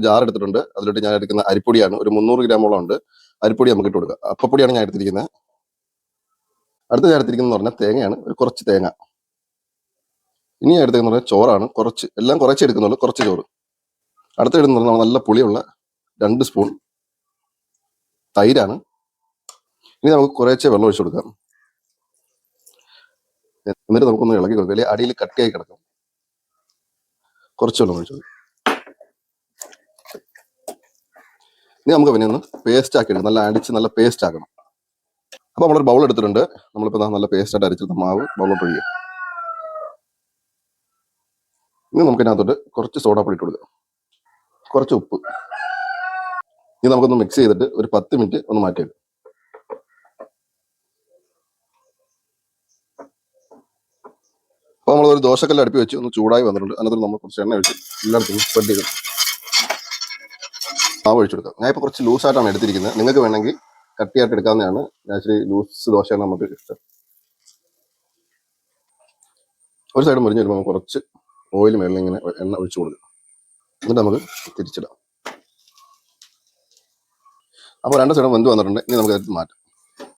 Jar എടുത്തിട്ടുണ്ട്. അതിലോട്ട് ഞാൻ എടുക്കുന്ന അരിപ്പൊടിയാണ്. ഒരു 300 ഗ്രാമോളം ഉണ്ട്. അരിപ്പൊടി നമുക്ക് ഇട്ട് കൊടുക്കാം. അപ്പപ്പൊടിയാണ് ഞാൻ എടുത്തിരിക്കുന്നത്. അടുത്ത് ഞാൻ എടുത്തിരിക്കുന്നത് പറഞ്ഞാൽ തേങ്ങയാണ്. ഒരു കുറച്ച് തേങ്ങ. ഇനി ഞാൻ എടുത്തിരിക്കുന്നത് പറഞ്ഞാൽ ചോറാണ്. എല്ലാം കുറച്ച് എടുക്കുന്നുള്ളൂ. കുറച്ച് ചോറ്. അടുത്ത് ഇടുന്നത് നല്ല പുളിയുള്ള 2 സ്പൂൺ തൈരാണ്. ഇനി നമുക്ക് കുറേശ്ശെ വെള്ളം ഒഴിച്ചു കൊടുക്കാം. എന്നിട്ട് നമുക്കൊന്ന് ഇളകി കൊടുക്കാം. അല്ലെങ്കിൽ അടിയിൽ കട്ടിയായി കിടക്കും. കുറച്ച് വെള്ളം ഒഴിച്ചു കൊടുക്കാം. ഇനി നമുക്ക് പിന്നെ ഒന്ന് പേസ്റ്റ് ആക്കി എടുക്കാം. നല്ല അടിച്ച് നല്ല പേസ്റ്റ് ആക്കണം. അപ്പോൾ നമ്മളൊരു ബൗൾ എടുത്തിട്ടുണ്ട്. നമ്മളിപ്പോൾ നല്ല പേസ്റ്റായിട്ട് അരിച്ചെടുത്ത മാവ് ബൗളിലോട്ട് ഒഴിക്കുക. ഇനി നമുക്കിതിനകത്തോട്ട് കുറച്ച് സോഡാപ്പൊടി ഇട്ട് കൊടുക്കാം. കുറച്ച് ഉപ്പ്. ഇനി നമുക്കൊന്ന് മിക്സ് ചെയ്തിട്ട് ഒരു 10 മിനിറ്റ് ഒന്ന് മാറ്റിയെടുക്കാം. അപ്പോൾ നമ്മളൊരു ദോശക്കല്ല് അടുപ്പി വെച്ച് ഒന്ന് ചൂടായി വന്നിട്ടുണ്ട്. അതിനകത്ത് നമ്മൾ കുറച്ച് എണ്ണ ഒഴിച്ച് എല്ലായിടത്തും സ്പ്രെഡ് ചെയ്ത് മാവ് ഒഴിച്ചെടുക്കാം. ഞാൻ ഇപ്പോൾ കുറച്ച് ലൂസായിട്ടാണ് എടുത്തിരിക്കുന്നത്. നിങ്ങൾക്ക് വേണമെങ്കിൽ കട്ടിയായിട്ട് എടുക്കാവുന്നതാണ്. ഞാൻ ഇച്ചിരി ലൂസ് ദോശയാണ് നമുക്ക് ഇഷ്ടം. ഒരു സൈഡ് മുരിഞ്ഞ് വരുമ്പോൾ കുറച്ച് ഓയിൽ മേളിൽ ഇങ്ങനെ എണ്ണ ഒഴിച്ചു കൊടുക്കുക. എന്നിട്ട് നമുക്ക് തിരിച്ചിടാം. അപ്പോൾ 2 സൈഡും വെന്ത് വന്നിട്ടുണ്ട്. ഇനി നമുക്ക് എടുത്ത് മാറ്റാം.